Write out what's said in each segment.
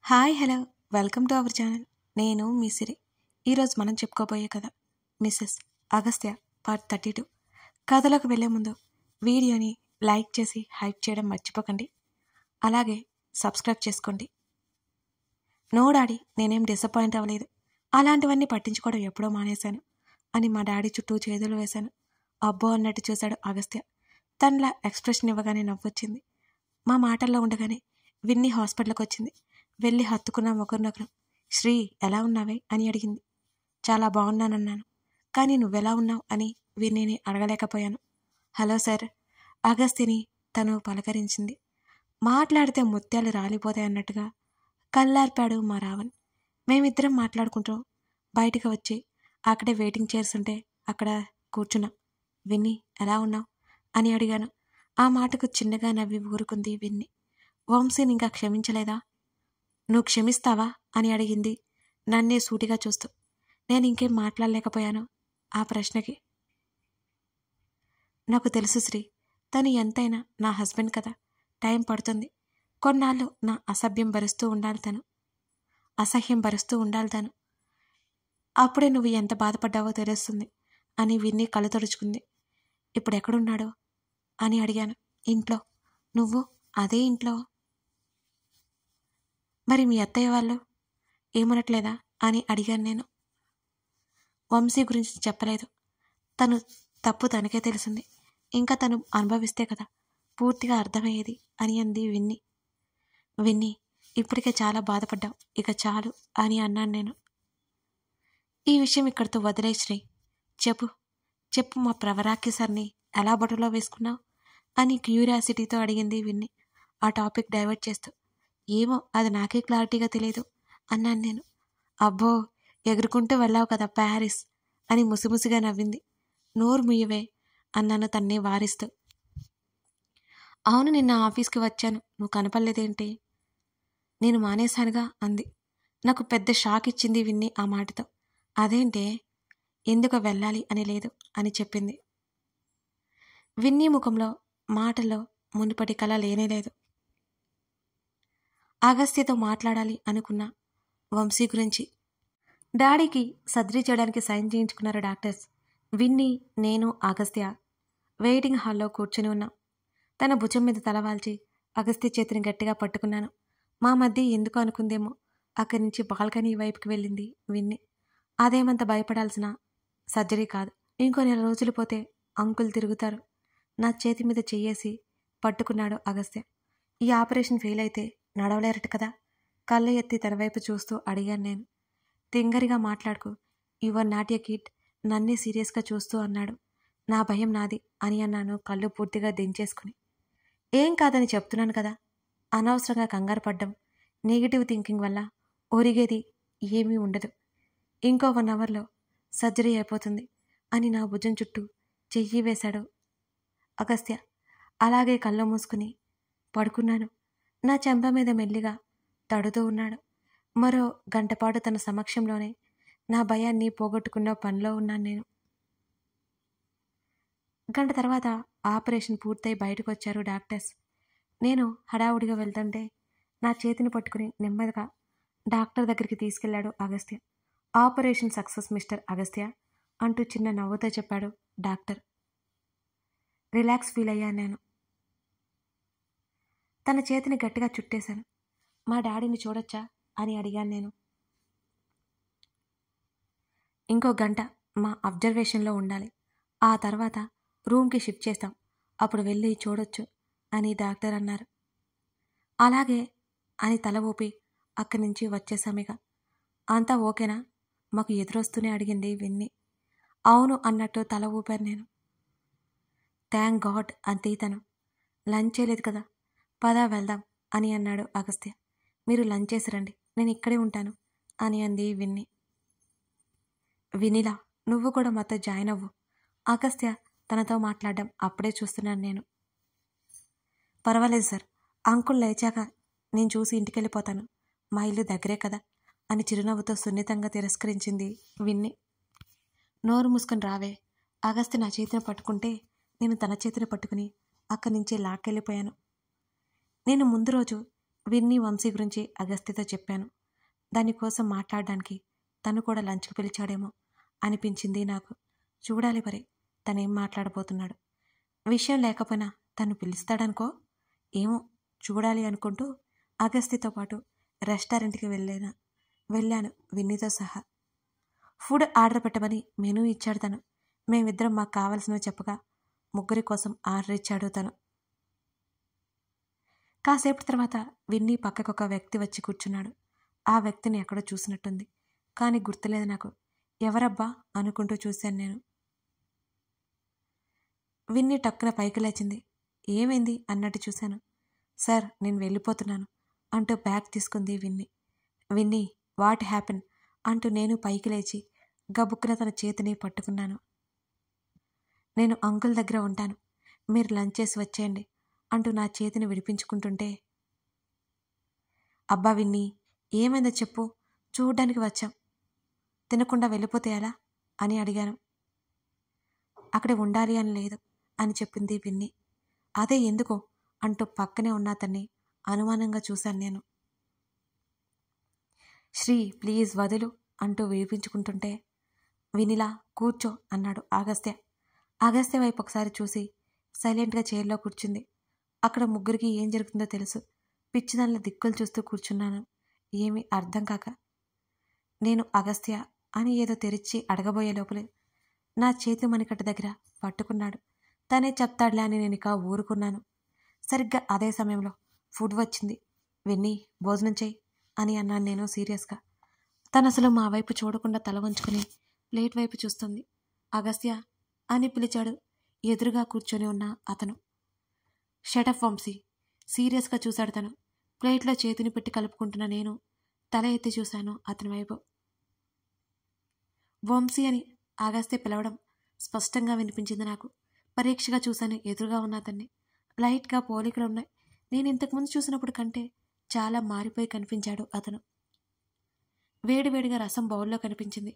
Hi hello welcome to our channel. నేను మీ సిరి. ఈరోజు మనం చెప్పుకోబోయే కథ మిస్సెస్ అగస్త్య పార్ట్ 32. కథలోకి వెళ్ళే ముందు వీడియోని లైక్ చేసి హైప్ చేయడం మర్చిపోకండి. అలాగే సబ్స్క్రైబ్ చేసుకోండి. నో డాడీ, నేనేం డిసప్పాయింట్ అవ్వలేదు. అలాంటివన్నీ పట్టించుకోవడం ఎప్పుడో మానేశాను అని మా డాడీ చుట్టూ చేతులు వేశాను. అబ్బో అన్నట్టు చూశాడు అగస్త్య. తనలా ఎక్స్ప్రెషన్ ఇవ్వగానే నవ్వొచ్చింది. మా మాటల్లో ఉండగానే విన్ని హాస్పిటల్కి వచ్చింది. వెళ్ళి హత్తుకున్నాం ఒకరినొకరం. శ్రీ, ఎలా ఉన్నావే అని అడిగింది. చాలా బాగున్నానన్నాను. కానీ నువ్వెలా ఉన్నావు అని విన్నీని అడగలేకపోయాను. హలో సార్, అగస్తిని తను పలకరించింది. మాట్లాడితే ముత్యాలు రాలిపోతాయి అన్నట్టుగా కళ్ళార్పాడు మా రావణ్. మేమిద్దరం మాట్లాడుకుంటూ బయటికి వచ్చి అక్కడే వెయిటింగ్ చైర్స్ ఉంటే అక్కడ కూర్చున్నాం. విన్నీ, ఎలా ఉన్నావు అని అడిగాను. ఆ మాటకు చిన్నగా నవ్వి ఊరుకుంది విన్ని. వంశీని ఇంకా క్షమించలేదా? నువ్వు క్షమిస్తావా అని అడిగింది నన్నే సూటిగా చూస్తూ. నేను ఇంకేం మాట్లాడలేకపోయాను ఆ ప్రశ్నకి. నాకు తెలుసు శ్రీ, తను ఎంతైనా నా హస్బెండ్ కదా, టైం పడుతుంది. కొన్నాళ్ళు నా అసహ్యం భరిస్తూ ఉండాలి తను. అప్పుడే నువ్వు ఎంత బాధపడ్డావో తెలుస్తుంది అని విన్ని కళ్ళు తుడుచుకుంది. ఇప్పుడు ఎక్కడున్నాడో అని అడిగాను. ఇంట్లో. నువ్వు అదే ఇంట్లో. మరి మీ అత్తయ్య వాళ్ళు ఏమనట్లేదా అని అడిగాను నేను. వంశీ గురించి చెప్పలేదు. తను తప్పు తనకే తెలిసింది. ఇంకా తను అనుభవిస్తే కదా పూర్తిగా అర్థమయ్యేది అని అంది విన్ని. విన్ని, ఇప్పటికే చాలా బాధపడ్డావు, ఇక చాలు అని అన్నాను నేను. ఈ విషయం ఇక్కడితో వదిలే శ్రీ. చెప్పు మా ప్రవరాకి సార్ని ఎలా బొటలో వేసుకున్నావు అని క్యూరియాసిటీతో అడిగింది విన్ని, ఆ టాపిక్ డైవర్ట్ చేస్తూ. ఏమో, అది నాకే క్లారిటీగా తెలియదు అన్నాను నేను. అబ్బో, ఎగురుకుంటూ వెళ్ళావు కదా ప్యారిస్ అని ముసిముసిగా నవ్వింది. నోరు ముయ్యవే అన్నాను తన్నే వారిస్తూ. అవును, నిన్న ఆఫీస్కి వచ్చాను, నువ్వు కనపడలేదేంటి? నేను మానేశానుగా అంది. నాకు పెద్ద షాక్ ఇచ్చింది విన్ని ఆ మాటతో. అదేంటే, ఎందుకు వెళ్ళాలి అని లేదు అని చెప్పింది. విన్నీ ముఖంలో మాటల్లో మునుపటి కళ లేనేలేదు. అగస్త్యతో మాట్లాడాలి అనుకున్న వంశీ గురించి. డాడీకి సర్జరీ చేయడానికి సైన్ చేయించుకున్నారు డాక్టర్స్. విన్నీ, నేను, అగస్త్య వెయిటింగ్ హాల్లో కూర్చుని ఉన్నాం. తన భుజం మీద తలవాల్చి అగస్త్య చేతిని గట్టిగా పట్టుకున్నాను. మా మధ్య ఎందుకు అనుకుందేమో అక్కడి నుంచి బాల్కనీ వైపుకి వెళ్ళింది విన్ని. అదేమంత భయపడాల్సిన సర్జరీ కాదు. ఇంకో 4 రోజులు పోతే అంకుల్ తిరుగుతారు. నా చేతి మీద చెయ్యేసి పట్టుకున్నాడు అగస్త్య. ఈ ఆపరేషన్ ఫెయిల్ అయితే నడవలేరట కదా. కళ్ళ ఎత్తి తన వైపు చూస్తూ అడిగాను నేను. తింగరిగా మాట్లాడుకు, యువర్ నాట్ ఎ కిడ్, నన్నే సీరియస్గా చూస్తూ అన్నాడు. నా భయం నాది అని అన్నాను కళ్ళు పూర్తిగా దించేసుకుని. ఏం కాదని చెప్తున్నాను కదా. అనవసరంగా కంగారు పడ్డం, నెగిటివ్ థింకింగ్ వల్ల ఒరిగేది ఏమీ ఉండదు. ఇంకో 1 అవర్లో సర్జరీ అయిపోతుంది అని నా భుజం చుట్టూ చెయ్యి వేశాడు అగస్త్య. అలాగే కళ్ళు మూసుకుని పడుకున్నాను. నా చెంప మీద మెల్లిగా తడుతూ ఉన్నాడు. మరో గంటపాటు తన సమక్షంలోనే నా భయాన్ని పోగొట్టుకున్న పనిలో ఉన్నాను నేను. గంట తర్వాత ఆపరేషన్ పూర్తయి బయటకు వచ్చారు డాక్టర్స్. నేను హడావుడిగా వెళ్తుంటే నా చేతిని పట్టుకుని నెమ్మదిగా డాక్టర్ దగ్గరికి తీసుకెళ్లాడు Agastya. Operation success mister Agastya అంటూ చిన్న నవ్వుతో చెప్పాడు డాక్టర్. రిలాక్స్ ఫీల్ అయ్యాను నేను. తన చేతిని గట్టిగా చుట్టేశాను. మా డాడీని చూడొచ్చా అని అడిగాను నేను. ఇంకో గంట మా అబ్జర్వేషన్లో ఉండాలి. ఆ తర్వాత రూమ్కి షిఫ్ట్ చేస్తాం, అప్పుడు వెళ్ళి చూడొచ్చు అని డాక్టర్ అన్నారు. అలాగే అని తల ఊపి అక్కడి నుంచి వచ్చేసామిక. అంతా ఓకేనా మాకు ఎదురొస్తూనే అడిగింది విన్ని. అవును అన్నట్టు తల ఊపాను నేను. థ్యాంక్ గాడ్ అంతే. తను లంచ్ చేయలేదు కదా, పదా వెళ్దాం అని అన్నాడు అగస్త్య. మీరు లంచ్ చేసి రండి, నేను ఇక్కడే ఉంటాను అని అంది విన్ని. వినిలా, నువ్వు కూడా మాతో జాయిన్ అవ్వు. అగస్త్య తనతో మాట్లాడడం అప్పుడే చూస్తున్నాను నేను. పర్వాలేదు సార్, అంకుల్ లేచాక నేను చూసి ఇంటికెళ్ళిపోతాను, మా ఇల్లు దగ్గరే కదా అని చిరునవ్వుతో సున్నితంగా తిరస్కరించింది విన్ని. నోరు మూసుకొని రావే. అగస్త్య నా చేతిని పట్టుకుంటే నేను తన చేతిని పట్టుకుని అక్కడి నుంచి లాక్కెళ్ళిపోయాను. నేను ముందు రోజు విన్నీ వంశీ గురించి అగస్త్యతో చెప్పాను. దానికోసం మాట్లాడడానికి తను కూడా లంచ్కి పిలిచాడేమో అనిపించింది నాకు. చూడాలి మరి తనేం మాట్లాడబోతున్నాడు. విషయం లేకపోయినా తను పిలుస్తాడనుకో. ఏమో చూడాలి అనుకుంటూ అగస్త్యతో పాటు రెస్టారెంట్కి వెళ్ళాను విన్నీతో సహా. ఫుడ్ ఆర్డర్ పెట్టమని మెనూ ఇచ్చాడు తను. మేమిద్దరం మాకు కావాల్సినవి చెప్పగా ముగ్గురి కోసం ఆర్డర్ ఇచ్చాడు తను. కాసేపటి తర్వాత విన్నీ పక్కకొక వ్యక్తి వచ్చి కూర్చున్నాడు. ఆ వ్యక్తిని ఎక్కడో చూసినట్టుంది, కానీ గుర్తులేదు నాకు. ఎవరబ్బా అనుకుంటూ చూశాను నేను. విన్నీ టక్కున పైకి లేచింది. ఏమైంది అన్నట్టు చూశాను. సార్ నేను వెళ్ళిపోతున్నాను అంటూ బ్యాగ్ తీసుకుంది విన్నీ. విన్నీ వాట్ హ్యాపెన్ అంటూ నేను పైకి లేచి గబుక్కున తన చేతిని పట్టుకున్నాను. నేను అంకుల్ దగ్గర ఉంటాను, మీరు లంచ్ చేసి వచ్చేయండి అంటూ నా చేతిని విడిపించుకుంటుంటే, అబ్బా విన్నీ ఏమైందో చెప్పు, చూడ్డానికి వచ్చాం, తినకుండా వెళ్ళిపోతే ఎలా అని అడిగాను. అక్కడ ఉండాలి అని లేదు అని చెప్పింది విన్నీ. అదే ఎందుకో అంటూ పక్కనే ఉన్న అతన్ని అనుమానంగా చూశాను నేను. శ్రీ ప్లీజ్ వదులు అంటూ విడిపించుకుంటుంటే, వినిలా కూర్చో అన్నాడు అగస్త్య. అగస్త్య వైపు ఒకసారి చూసి సైలెంట్గా చైర్లో కూర్చుంది. అక్కడ ముగ్గురికి ఏం జరుగుతుందో తెలుసు. పిచ్చిదానిలో దిక్కులు చూస్తూ కూర్చున్నాను, ఏమీ అర్థం కాక. నేను అగస్త్య అని ఏదో తెరిచి అడగబోయే లోపలే నా చేతి మణికట్టు దగ్గర పట్టుకున్నాడు. తనే చెప్తాడులే అని నేను ఇక ఊరుకున్నాను. సరిగ్గా అదే సమయంలో ఫుడ్ వచ్చింది. విన్నీ భోజనం చెయ్యి అని అన్నాను నేను సీరియస్గా. తను అసలు మా వైపు చూడకుండా తల వంచుకొని ప్లేట్ వైపు చూస్తుంది. అగస్త్య అని పిలిచాడు ఎదురుగా కూర్చొని ఉన్న అతను. షటప్ వంశీ సీరియస్గా చూశాడు తను. ప్లేట్లో చేతిని పెట్టి కలుపుకుంటున్న నేను తల ఎత్తి చూశాను అతని వైపు. వంశీ అని అగస్త్య పిలవడం స్పష్టంగా వినిపించింది నాకు. పరీక్షగా చూశాను ఎదురుగా ఉన్న అతన్ని. లైట్గా పోలికలు ఉన్నాయి. నేను ఇంతకుముందు చూసినప్పుడు కంటే చాలా మారిపోయి కనిపించాడు అతను. వేడివేడిగా రసం బౌల్లో కనిపించింది.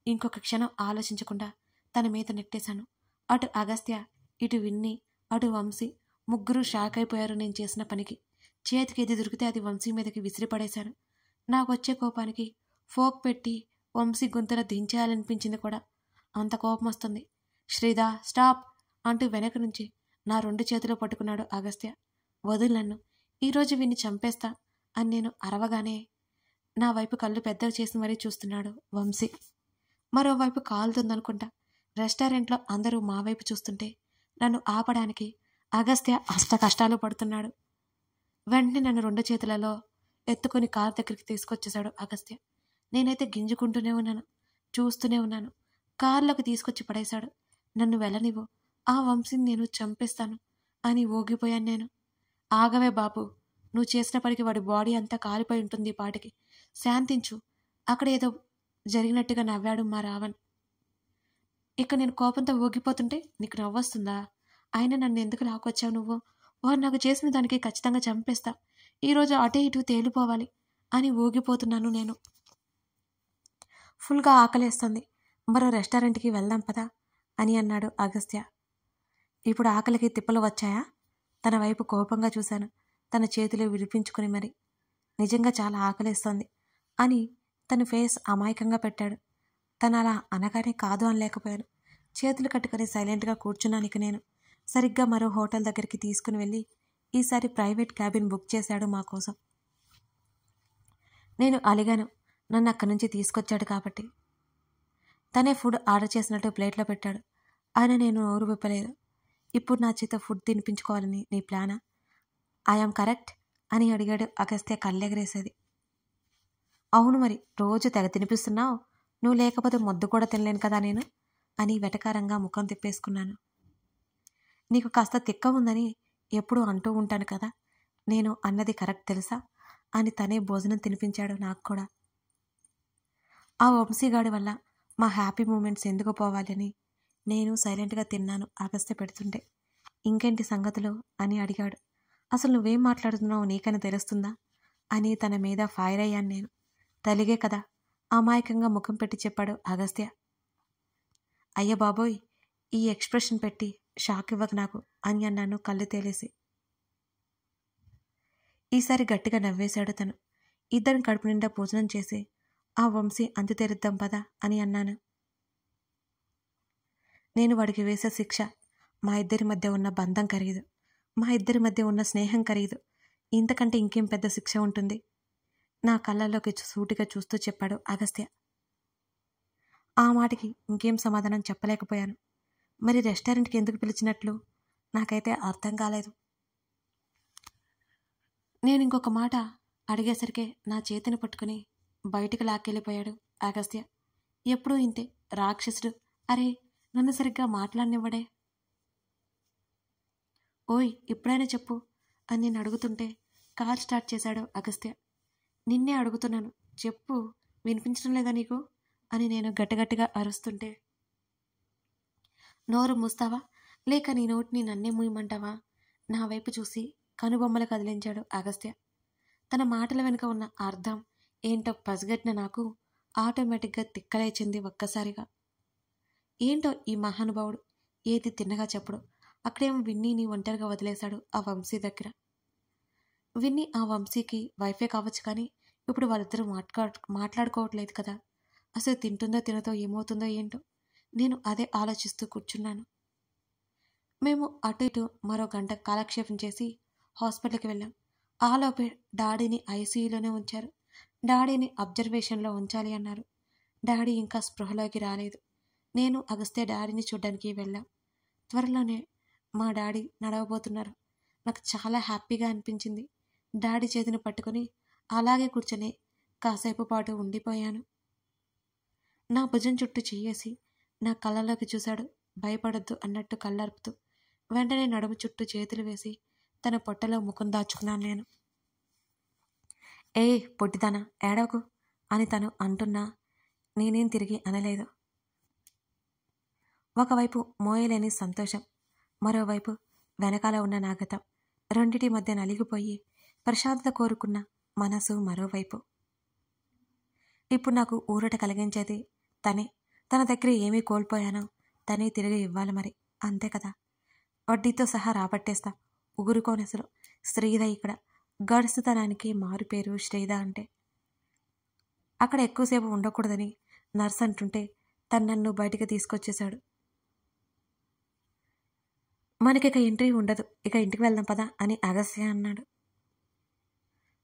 ఇంకొక క్షణం ఆలోచించకుండా తన మీద నెట్టేశాను. అటు అగస్త్య, ఇటు విన్నీ, అటు వంశీ ముగ్గురు షాక్ అయిపోయారు నేను చేసిన పనికి. చేతికి ఏది దొరికితే అది వంశీ మీదకి విసిరిపడేశాను. నాకు వచ్చే కోపానికి ఫోక్ పెట్టి వంశీ గొంతున దించేయాలనిపించింది కూడా. అంత కోపం వస్తుంది. శ్రీదా స్టాప్ అంటూ వెనక నుంచి నా 2 చేతులు పట్టుకున్నాడు అగస్త్య. వదులు నన్ను, ఈరోజు వీన్ని చంపేస్తా అని నేను అరవగానే నా వైపు కళ్ళు పెద్దవి చేసి మరీ చూస్తున్నాడు వంశీ. మరోవైపు కాలుతుందనుకుంటా. రెస్టారెంట్లో అందరూ మా వైపు చూస్తుంటే నన్ను ఆపడానికి అగస్త్య అష్ట కష్టాలు పడుతున్నాడు. వెంటనే నన్ను 2 చేతులలో ఎత్తుకొని కారు దగ్గరికి తీసుకొచ్చేశాడు అగస్త్య. నేనైతే గింజుకుంటూనే ఉన్నాను, చూస్తూనే ఉన్నాను. కారులోకి తీసుకొచ్చి పడేశాడు. నన్ను వెళ్ళనివ్వు, ఆ వంశీని నేను చంపేస్తాను అని ఊగిపోయాను నేను. ఆగవే బాబు, నువ్వు చేసిన పనికి వాడి బాడీ అంతా కాలిపోయి ఉంటుంది ఈ పాటికి, శాంతించు. అక్కడ ఏదో జరిగినట్టుగా నవ్వాడు మా రావణ్. ఇక నేను కోపంతో ఊగిపోతుంటే నీకు నవ్వొస్తుందా? అయినా నన్ను ఎందుకు లాక్కొచ్చావు నువ్వు? వారు నాకు చేసిన దానికి ఖచ్చితంగా చంపేస్తా. ఈరోజు అటు ఇటు తేలిపోవాలి అని ఊగిపోతున్నాను నేను. ఫుల్గా ఆకలేస్తుంది, మరో రెస్టారెంట్కి వెళ్దాం పదా అని అన్నాడు అగస్త్య. ఇప్పుడు ఆకలికి తిప్పలు వచ్చాయా? తన వైపు కోపంగా చూశాను. తన చేతులు విడిపించుకుని మరి. నిజంగా చాలా ఆకలిస్తోంది అని తన ఫేస్ అమాయకంగా పెట్టాడు. తను అలా అనగానే కాదు అనలేకపోయాను. చేతులు కట్టుకొని సైలెంట్గా కూర్చున్నాను ఇక నేను. సరిగ్గా మరో హోటల్ దగ్గరికి తీసుకుని వెళ్ళి ఈసారి ప్రైవేట్ క్యాబిన్ బుక్ చేశాడు మా కోసం. నేను అలిగాను, నన్ను అక్కడి నుంచి తీసుకొచ్చాడు కాబట్టి. తనే ఫుడ్ ఆర్డర్ చేసినట్టు ప్లేట్లో పెట్టాడు. ఆయన నేను నోరు విప్పలేదు. ఇప్పుడు నా చేత ఫుడ్ తినిపించుకోవాలని నీ ప్లానా? ఐఆమ్ కరెక్ట్ అని అడిగాడు అగస్త్య కళ్ళెగరేసేది. అవును మరి, రోజు తెగ తినిపిస్తున్నావు, నువ్వు లేకపోతే మొద్దు కూడా తినలేను కదా నేను అని వెటకారంగా ముఖం తిప్పేసుకున్నాను. నీకు కాస్త తిక్క ఉందని ఎప్పుడూ అంటూ ఉంటాను కదా, నేను అన్నది కరెక్ట్ తెలుసా అని తనే భోజనం తినిపించాడు నాకు కూడా. ఆ వంశీగాడి వల్ల మా హ్యాపీ మూమెంట్స్ ఎందుకు పోవాలని నేను సైలెంట్గా తిన్నాను అగస్త్య పెడుతుంటే. ఇంకేంటి సంగతులు అని అడిగాడు. అసలు నువ్వేం మాట్లాడుతున్నావు నీకని తెలుస్తుందా అని తన మీద ఫైర్ అయ్యాను నేను. తలిగే కదా అమాయకంగా ముఖం పెట్టి చెప్పాడు అగస్త్య. అయ్య బాబోయ్, ఈ ఎక్స్ప్రెషన్ పెట్టి షాక్ ఇవ్వకు నాకు అని అన్నాను కళ్ళు తేలేసి. ఈసారి గట్టిగా నవ్వేశాడు తను. ఇద్దరం కడుపు నిండా భోజనం చేసి ఆ వంశీ అంతు తెరుద్దాం పదా అని అన్నాను. నేను వాడికి వేసే శిక్ష మా ఇద్దరి మధ్య ఉన్న బంధం ఖరీదు, మా ఇద్దరి మధ్య ఉన్న స్నేహం ఖరీదు. ఇంతకంటే ఇంకేం పెద్ద శిక్ష ఉంటుంది? నా కళ్ళల్లోకి సూటిగా చూస్తూ చెప్పాడు అగస్త్య. ఆ మాటకి ఇంకేం సమాధానం చెప్పలేకపోయాను. మరి రెస్టారెంట్కి ఎందుకు పిలిచినట్లు నాకైతే అర్థం కాలేదు. నేను ఇంకొక మాట అడిగేసరికే నా చేతిని పట్టుకుని బయటికి లాక్కెళ్ళిపోయాడు అగస్త్య. ఎప్పుడూ ఇంతే రాక్షసుడు. అరే, నన్ను సరిగ్గా మాట్లాడనివ్వడే. ఓయ్, ఇప్పుడైనా చెప్పు అని నేను అడుగుతుంటే కార్ స్టార్ట్ చేశాడు అగస్త్య. నిన్నే అడుగుతున్నాను, చెప్పు, వినిపించడం లేదా నీకు అని నేను గట్టిగట్టిగా అరుస్తుంటే, నోరు మూస్తావా లేక నీ నోటిని నన్నే మూయమంటావా? నా వైపు చూసి కనుబొమ్మలు కదిలించాడు అగస్త్య. తన మాటల వెనుక ఉన్న అర్థం ఏంటో పసిగట్టిన నాకు ఆటోమేటిక్గా తిక్కలేచింది ఒక్కసారిగా. ఏంటో ఈ మహానుభావుడు ఏది తిన్నగా చెప్పడు. అక్కడేమో విన్నీని ఒంటరిగా వదిలేశాడు ఆ వంశీ దగ్గర. విన్నీ ఆ వంశీకి వైఫే కావచ్చు, కానీ ఇప్పుడు వాళ్ళిద్దరూ మాట్లాడుకోవట్లేదు కదా. అసలు తింటుందో తినదో ఏమవుతుందో ఏంటో నేను అదే ఆలోచిస్తూ కూర్చున్నాను. మేము అటు ఇటు మరో గంట కాలక్షేపం చేసి హాస్పిటల్కి వెళ్ళాం. ఆలోపే డాడీని ఐసీయూలోనే ఉంచారు. డాడీని అబ్జర్వేషన్లో ఉంచాలి అన్నారు. డాడీ ఇంకా స్పృహలోకి రాలేదు. నేను అగస్త్య డాడీని చూడ్డానికి వెళ్ళాం. త్వరలోనే మా డాడీ నడవబోతున్నారు. నాకు చాలా హ్యాపీగా అనిపించింది. డాడీ చేతిని పట్టుకుని అలాగే కూర్చొని కాసేపు పాటు ఉండిపోయాను. నా భుజం చుట్టూ చెయ్యేసి నా కళ్ళలోకి చూశాడు. భయపడొద్దు అన్నట్టు కళ్ళర్పుతూ. వెంటనే నడుము చుట్టూ చేతులు వేసి తన పొట్టలో ముఖం దాచుకున్నాను నేను. ఏ పొట్టిదానా, ఏడవకు అని తను అంటున్నా నేనేం తిరిగి అనలేదు. ఒకవైపు మోయలేని సంతోషం, మరోవైపు వెనకాల ఉన్న నాగతం, రెండిటి మధ్య నలిగిపోయి ప్రశాంతత కోరుకున్న మనసు మరోవైపు. ఇప్పుడు నాకు ఊరట కలిగించేది తనే. తన దగ్గర ఏమీ కోల్పోయానో తనే తిరిగి ఇవ్వాలి మరి, అంతే కదా. వడ్డీతో సహా రాబట్టేస్తా, ఊరుకోని అసలు. శ్రీద ఇక్కడ గడుసుతనానికి మారుపేరు శ్రీద అంటే. అక్కడ ఎక్కువసేపు ఉండకూడదని నర్స్ అంటుంటే తను నన్ను బయటికి తీసుకొచ్చేశాడు. మనకిక ఎంట్రీ ఉండదు, ఇక ఇంటికి వెళ్దాం పదా అని అగస్త్య అన్నాడు.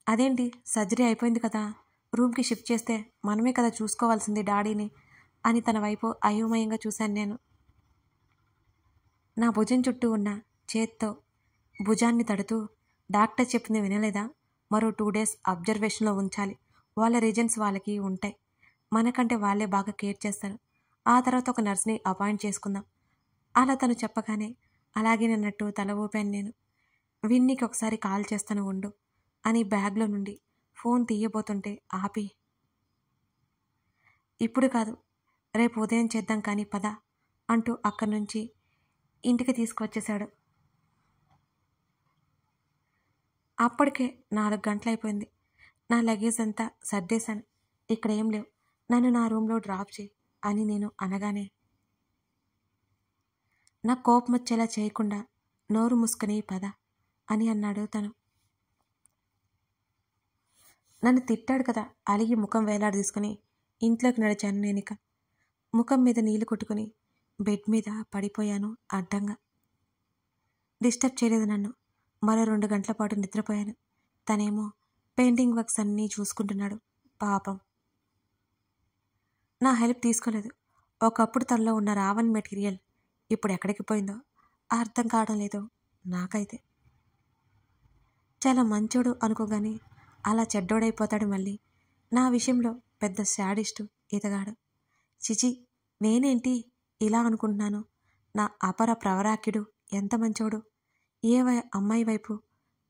అదేంటి, సర్జరీ అయిపోయింది కదా, రూమ్కి షిఫ్ట్ చేస్తే మనమే కదా చూసుకోవాల్సింది డాడీని అని తన వైపు అయోమయంగా చూశాను నేను. నా భుజం చుట్టూ ఉన్న చేత్తో భుజాన్ని తడుతూ, డాక్టర్ చెప్పింది వినలేదా? మరో 2 days అబ్జర్వేషన్లో ఉంచాలి. వాళ్ళ రీజన్స్ వాళ్ళకి ఉంటాయి. మనకంటే వాళ్ళే బాగా కేర్ చేస్తారు. ఆ తర్వాత ఒక నర్స్ని అపాయింట్ చేసుకుందాం అలా తను చెప్పగానే అలాగేనన్నట్టు తల ఊపాను నేను. విన్నీకి ఒకసారి కాల్ చేస్తాను ఉండు అని బ్యాగ్లో నుండి ఫోన్ తీయబోతుంటే ఆపి, ఇప్పుడు కాదు, రేపు ఉదయం చేద్దాం కానీ పద అంటూ అక్కడి నుంచి ఇంటికి తీసుకొచ్చేశాడు. అప్పటికే 4 గంటలైపోయింది. నా లగేజ్ అంతా సర్దేశాను. ఇక్కడ ఏం లేవు, నన్ను నా రూమ్లో డ్రాప్ చేయి అని నేను అనగానే నా కోపం వచ్చేలా చేయకుండా నోరు మూసుకుని పద అని అన్నాడు తను. నన్ను తిట్టాడు కదా, అలిగి ముఖం వేలాడదీసుకుని ఇంట్లోకి నడిచాను నేనిక. ముఖం మీద నీళ్లు కొట్టుకుని బెడ్ మీద పడిపోయాను అడ్డంగా. డిస్టర్బ్ చేయలేదు నన్ను. మరో 2 గంటల పాటు నిద్రపోయాను. తనేమో పెయింటింగ్ వర్క్స్ అన్నీ చూసుకుంటున్నాడు పాపం. నా హెల్ప్ తీసుకోలేదు. ఒకప్పుడు తనలో ఉన్న రావణ్ మెటీరియల్ ఇప్పుడు ఎక్కడికి పోయిందో అర్థం కావడం లేదు నాకైతే. చాలా మంచోడు అనుకోగానే అలా చెడ్డోడైపోతాడు మళ్ళీ. నా విషయంలో పెద్ద శాడిస్టు ఈతగాడు. చిచి, నేనేంటి ఇలా అనుకుంటున్నాను. నా అపర ప్రవరాక్యుడు ఎంత మంచోడు. ఏ అమ్మాయి వైపు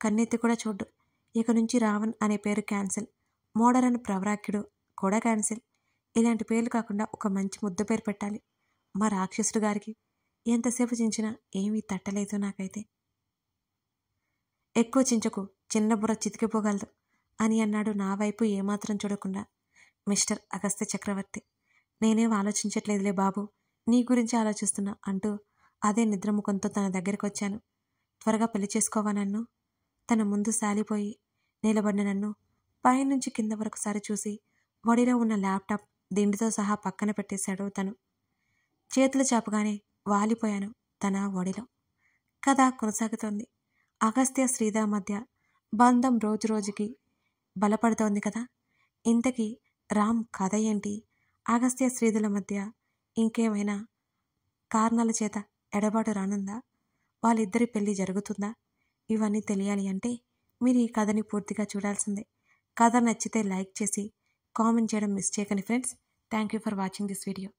కన్నెత్తి కూడా చూడ్డు. ఇక నుంచి రావణ్ అనే పేరు క్యాన్సిల్. మోడరన్ ప్రవరాక్యుడు కూడా క్యాన్సిల్. ఇలాంటి పేర్లు కాకుండా ఒక మంచి ముద్దు పేరు పెట్టాలి మా రాక్షసుడు గారికి. ఎంతసేపు చించినా ఏమీ తట్టలేదు నాకైతే. ఎక్కువ చించకు, చిన్న బుర్ర చితికిపోగలదు అని అన్నాడు నా వైపు ఏమాత్రం చూడకుండా మిస్టర్ అగస్త్య చక్రవర్తి. నేనేం ఆలోచించట్లేదులే బాబు, నీ గురించి ఆలోచిస్తున్నా అంటూ అదే నిద్రముఖంతో తన దగ్గరికి వచ్చాను. త్వరగా పెళ్లి చేసుకోవా నన్ను? తన ముందు సాలిపోయి నిలబడిన నన్ను పైనుంచి కింద వరకు సారి చూసి ఒడిలో ఉన్న ల్యాప్టాప్ దిండితో సహా పక్కన పెట్టేశాడు తను. చేతులు చాపగానే వాలిపోయాను తన ఒడిలో. కథ కొనసాగుతోంది. అగస్త్య శ్రీధర్ మధ్య బంధం రోజురోజుకి బలపడుతోంది కదా. ఇంతకీ రామ్ కథ ఏంటి? అగస్త్య శ్రీధుల మధ్య ఇంకేమైనా కారణాల చేత ఎడబాటు రానుందా? వాళ్ళిద్దరి పెళ్లి జరుగుతుందా? ఇవన్నీ తెలియాలి అంటే మీరు ఈ కథని పూర్తిగా చూడాల్సిందే. కథ నచ్చితే లైక్ చేసి కామెంట్ చేయడం మిస్ చేయకండి friends. Thank you for watching this video.